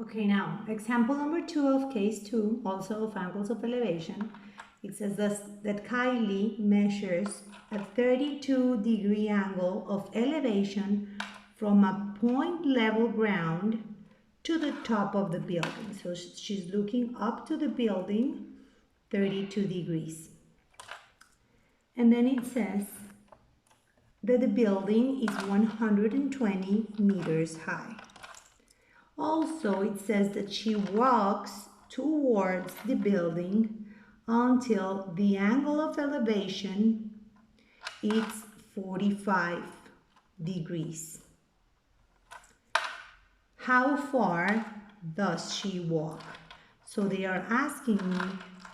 Okay, now example number 2 of case 2, also of angles of elevation. It says that Kylie measures a 32-degree angle of elevation from a point level ground to the top of the building. So she's looking up to the building 32 degrees. And then it says that the building is 120 meters high. Also, it says that she walks towards the building until the angle of elevation is 45 degrees. How far does she walk? So they are asking me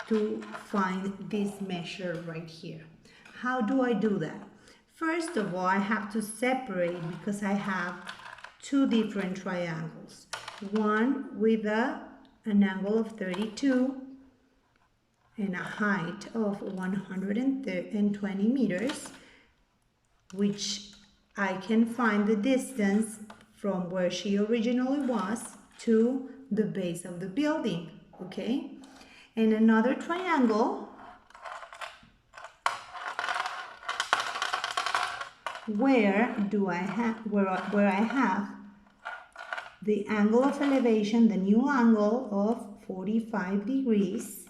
to find this measure right here. How do I do that? First of all, I have to separate because I have two different triangles. One with an angle of 32 and a height of 120 meters, which I can find the distance from where she originally was to the base of the building, okay? And another triangle where I have the angle of elevation, the new angle of 45 degrees,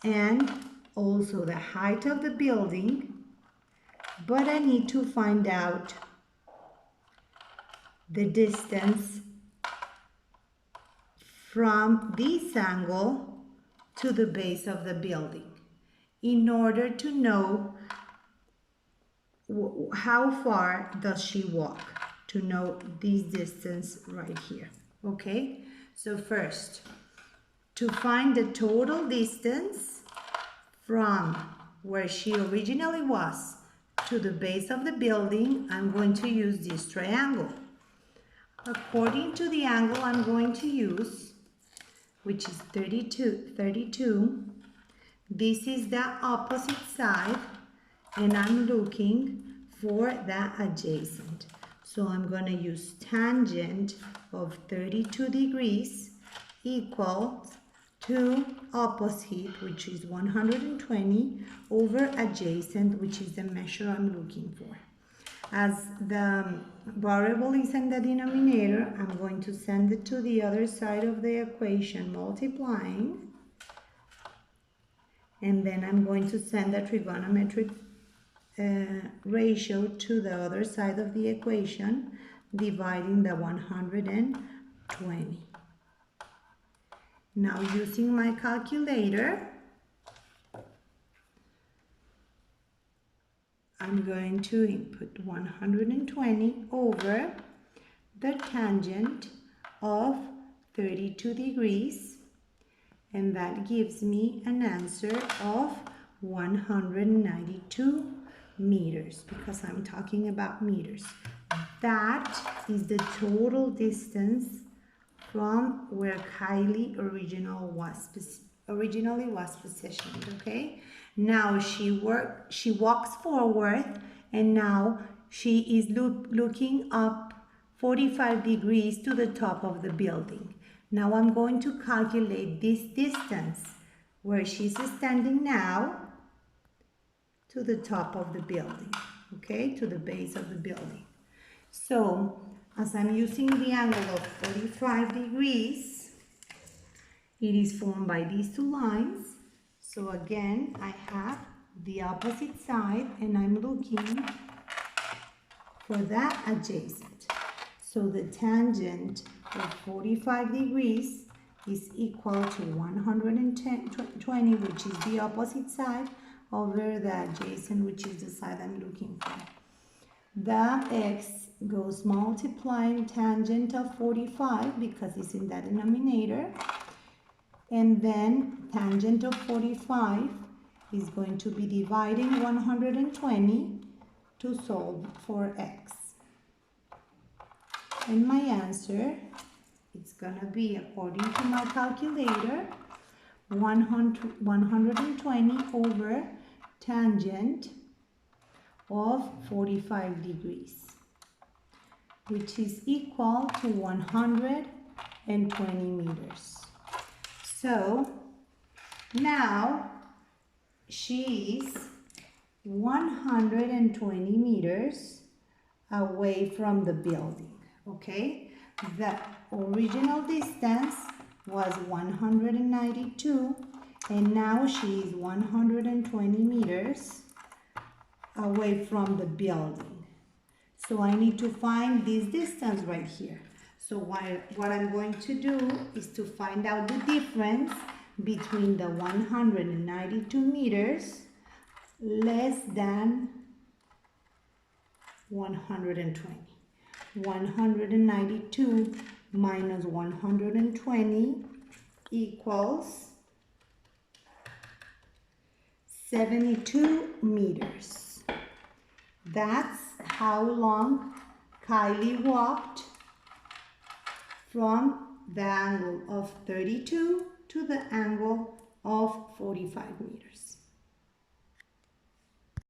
and also the height of the building, but I need to find out the distance from this angle to the base of the building in order to know how far does she walk, to know this distance right here. Okay, so first, to find the total distance from where she originally was to the base of the building, I'm going to use this triangle. According to the angle I'm going to use, which is 32, this is the opposite side, and I'm looking for the adjacent. So I'm going to use tangent of 32 degrees equals to opposite, which is 120, over adjacent, which is the measure I'm looking for. As the variable is in the denominator, I'm going to send it to the other side of the equation, multiplying. And then I'm going to send the trigonometric ratio to the other side of the equation, dividing the 120. Now, using my calculator, I'm going to input 120 over the tangent of 32 degrees, and that gives me an answer of 192 meters, because I'm talking about meters. That is the total distance from where Kylie originally was positioned, okay? Now she walks forward, and now she is looking up 45 degrees to the top of the building. Now I'm going to calculate this distance where she's standing now to the top of the building, okay, to the base of the building. So, as I'm using the angle of 45 degrees, it is formed by these two lines. So again, I have the opposite side, and I'm looking for that adjacent. So the tangent of 45 degrees is equal to 120, which is the opposite side, over the adjacent, which is the side I'm looking for. The x goes multiplying tangent of 45 because it's in that denominator, and then tangent of 45 is going to be dividing 120 to solve for x. And my answer is going to be, according to my calculator, 120 over tangent of 45 degrees, which is equal to 100 meters. So now she's 120 meters away from the building, okay? The original distance was 192, and now she's 120 meters away from the building. So I need to find this distance right here. So what I'm going to do is to find out the difference between the 192 meters less than 120. 192 minus 120 equals 72 meters. That's how long Kylie walked from the angle of 32 to the angle of 45 meters.